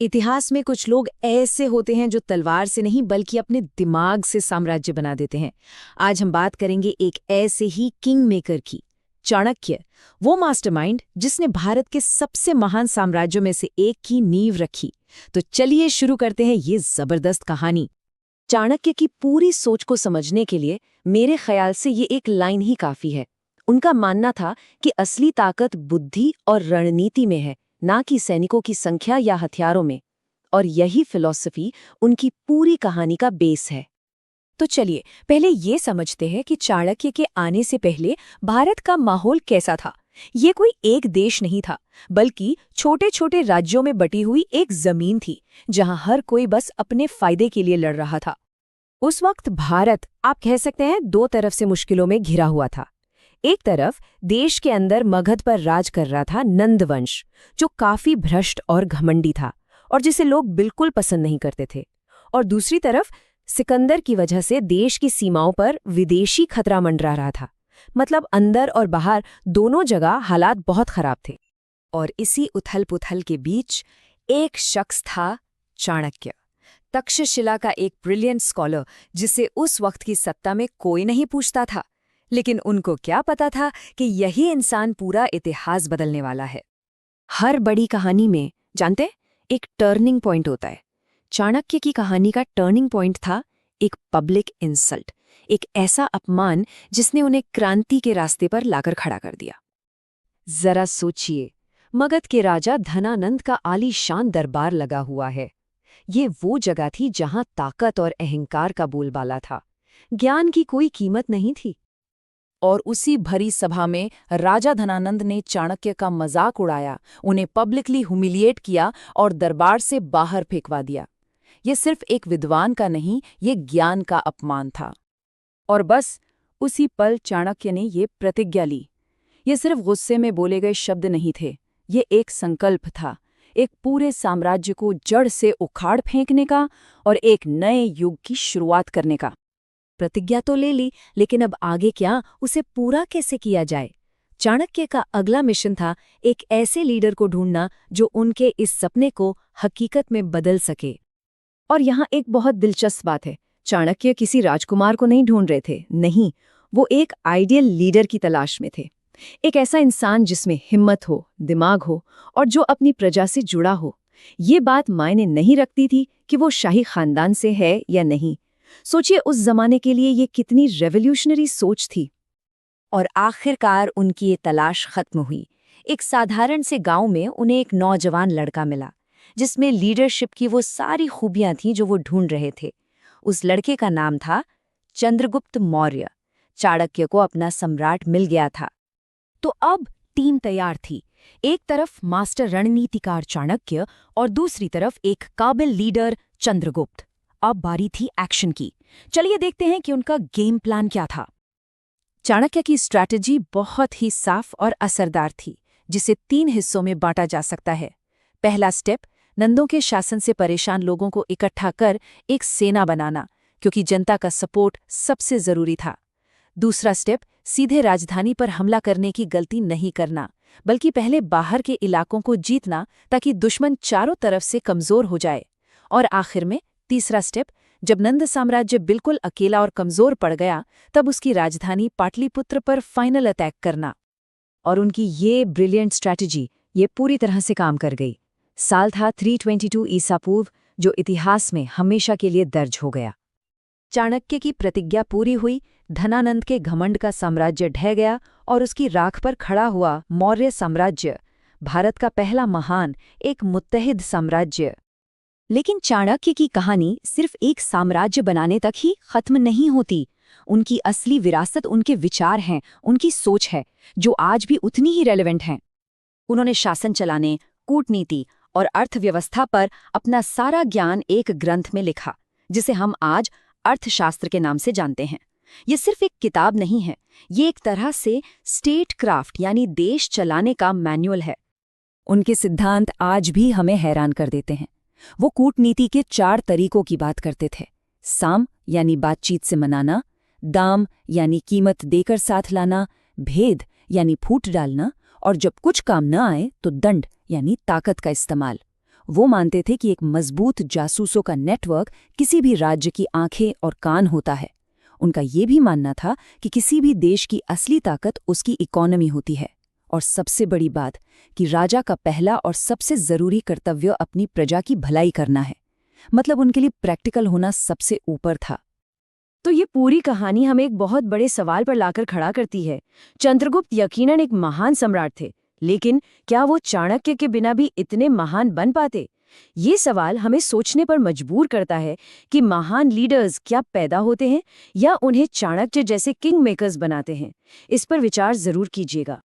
इतिहास में कुछ लोग ऐसे होते हैं जो तलवार से नहीं बल्कि अपने दिमाग से साम्राज्य बना देते हैं। आज हम बात करेंगे एक ऐसे ही किंग मेकर की, चाणक्य। वो मास्टरमाइंड जिसने भारत के सबसे महान साम्राज्यों में से एक की नींव रखी। तो चलिए शुरू करते हैं ये जबरदस्त कहानी। चाणक्य की पूरी सोच को समझने के लिए मेरे ख्याल से ये एक लाइन ही काफी है। उनका मानना था कि असली ताकत बुद्धि और रणनीति में है, ना कि सैनिकों की संख्या या हथियारों में। और यही फिलॉसफी उनकी पूरी कहानी का बेस है। तो चलिए पहले ये समझते हैं कि चाणक्य के आने से पहले भारत का माहौल कैसा था। ये कोई एक देश नहीं था, बल्कि छोटे छोटे राज्यों में बटी हुई एक जमीन थी, जहां हर कोई बस अपने फायदे के लिए लड़ रहा था। उस वक्त भारत, आप कह सकते हैं, दो तरफ से मुश्किलों में घिरा हुआ था। एक तरफ देश के अंदर मगध पर राज कर रहा था नंद वंश, जो काफी भ्रष्ट और घमंडी था और जिसे लोग बिल्कुल पसंद नहीं करते थे। और दूसरी तरफ सिकंदर की वजह से देश की सीमाओं पर विदेशी खतरा मंडरा रहा था। मतलब अंदर और बाहर दोनों जगह हालात बहुत खराब थे। और इसी उथल-पुथल के बीच एक शख्स था, चाणक्य, तक्षशिला का एक ब्रिलियंट स्कॉलर, जिसे उस वक्त की सत्ता में कोई नहीं पूछता था। लेकिन उनको क्या पता था कि यही इंसान पूरा इतिहास बदलने वाला है। हर बड़ी कहानी में, जानते, एक टर्निंग पॉइंट होता है। चाणक्य की कहानी का टर्निंग पॉइंट था एक पब्लिक इंसल्ट, एक ऐसा अपमान जिसने उन्हें क्रांति के रास्ते पर लाकर खड़ा कर दिया। जरा सोचिए, मगध के राजा धनानंद का आलीशान दरबार लगा हुआ है। ये वो जगह थी जहां ताकत और अहंकार का बोलबाला था, ज्ञान की कोई कीमत नहीं थी। और उसी भरी सभा में राजा धनानंद ने चाणक्य का मजाक उड़ाया, उन्हें पब्लिकली ह्यूमिलिएट किया और दरबार से बाहर फेंकवा दिया। ये सिर्फ एक विद्वान का नहीं, ये ज्ञान का अपमान था। और बस उसी पल चाणक्य ने ये प्रतिज्ञा ली। ये सिर्फ गुस्से में बोले गए शब्द नहीं थे, ये एक संकल्प था, एक पूरे साम्राज्य को जड़ से उखाड़ फेंकने का और एक नए युग की शुरुआत करने का। प्रतिज्ञा तो ले ली, लेकिन अब आगे क्या, उसे पूरा कैसे किया जाए? चाणक्य का अगला मिशन था एक ऐसे लीडर को ढूंढना जो उनके इस सपने को हकीकत में बदल सके। और यहाँ एक बहुत दिलचस्प बात है, चाणक्य किसी राजकुमार को नहीं ढूंढ रहे थे, नहीं, वो एक आइडियल लीडर की तलाश में थे। एक ऐसा इंसान जिसमें हिम्मत हो, दिमाग हो और जो अपनी प्रजा से जुड़ा हो। ये बात मायने नहीं रखती थी कि वो शाही खानदान से है या नहीं। सोचिए उस जमाने के लिए ये कितनी रेवोल्यूशनरी सोच थी। और आखिरकार उनकी ये तलाश खत्म हुई। एक साधारण से गांव में उन्हें एक नौजवान लड़का मिला, जिसमें लीडरशिप की वो सारी खूबियां थीं जो वो ढूंढ रहे थे। उस लड़के का नाम था चंद्रगुप्त मौर्य। चाणक्य को अपना सम्राट मिल गया था। तो अब टीम तैयार थी। एक तरफ मास्टर रणनीतिकार चाणक्य और दूसरी तरफ एक काबिल लीडर चंद्रगुप्त। अब बारी थी एक्शन की। चलिए देखते हैं कि उनका गेम प्लान क्या था। चाणक्य की स्ट्रैटेजी बहुत ही साफ और असरदार थी, जिसे 3 हिस्सों में बांटा जा सकता है। पहला स्टेप, नंदों के शासन से परेशान लोगों को इकट्ठा कर एक सेना बनाना, क्योंकि जनता का सपोर्ट सबसे जरूरी था। दूसरा स्टेप, सीधे राजधानी पर हमला करने की गलती नहीं करना, बल्कि पहले बाहर के इलाकों को जीतना, ताकि दुश्मन चारों तरफ से कमजोर हो जाए। और आखिर में तीसरा स्टेप, जब नंद साम्राज्य बिल्कुल अकेला और कमजोर पड़ गया, तब उसकी राजधानी पाटलिपुत्र पर फाइनल अटैक करना। और उनकी ये ब्रिलियंट स्ट्रैटेजी ये पूरी तरह से काम कर गई। साल था 322 ईसा पूर्व, जो इतिहास में हमेशा के लिए दर्ज हो गया। चाणक्य की प्रतिज्ञा पूरी हुई, धनानंद के घमंड का साम्राज्य ढह गया और उसकी राख पर खड़ा हुआ मौर्य साम्राज्य, भारत का पहला महान, एक मुत्तहिद साम्राज्य। लेकिन चाणक्य की कहानी सिर्फ एक साम्राज्य बनाने तक ही खत्म नहीं होती। उनकी असली विरासत उनके विचार हैं, उनकी सोच है, जो आज भी उतनी ही रेलेवेंट हैं। उन्होंने शासन चलाने, कूटनीति और अर्थव्यवस्था पर अपना सारा ज्ञान एक ग्रंथ में लिखा, जिसे हम आज अर्थशास्त्र के नाम से जानते हैं। ये सिर्फ एक किताब नहीं है, ये एक तरह से स्टेट क्राफ्ट यानी देश चलाने का मैनुअल है। उनके सिद्धांत आज भी हमें हैरान कर देते हैं। वो कूटनीति के 4 तरीकों की बात करते थे। साम यानी बातचीत से मनाना, दाम यानी कीमत देकर साथ लाना, भेद यानी फूट डालना, और जब कुछ काम न आए तो दंड यानी ताकत का इस्तेमाल। वो मानते थे कि एक मजबूत जासूसों का नेटवर्क किसी भी राज्य की आंखें और कान होता है। उनका ये भी मानना था कि किसी भी देश की असली ताकत उसकी इकोनॉमी होती है। और सबसे बड़ी बात कि राजा का पहला और सबसे जरूरी कर्तव्य अपनी प्रजा की भलाई करना है। मतलब उनके लिए प्रैक्टिकल होना सबसे ऊपर था। तो ये पूरी कहानी हमें एक बहुत बड़े सवाल पर लाकर खड़ा करती है। चंद्रगुप्त यकीनन एक महान सम्राट थे, लेकिन क्या वो चाणक्य के बिना भी इतने महान बन पाते? ये सवाल हमें सोचने पर मजबूर करता है कि महान लीडर्स क्या पैदा होते हैं या उन्हें चाणक्य जैसे किंग मेकर्स बनाते हैं। इस पर विचार जरूर कीजिएगा।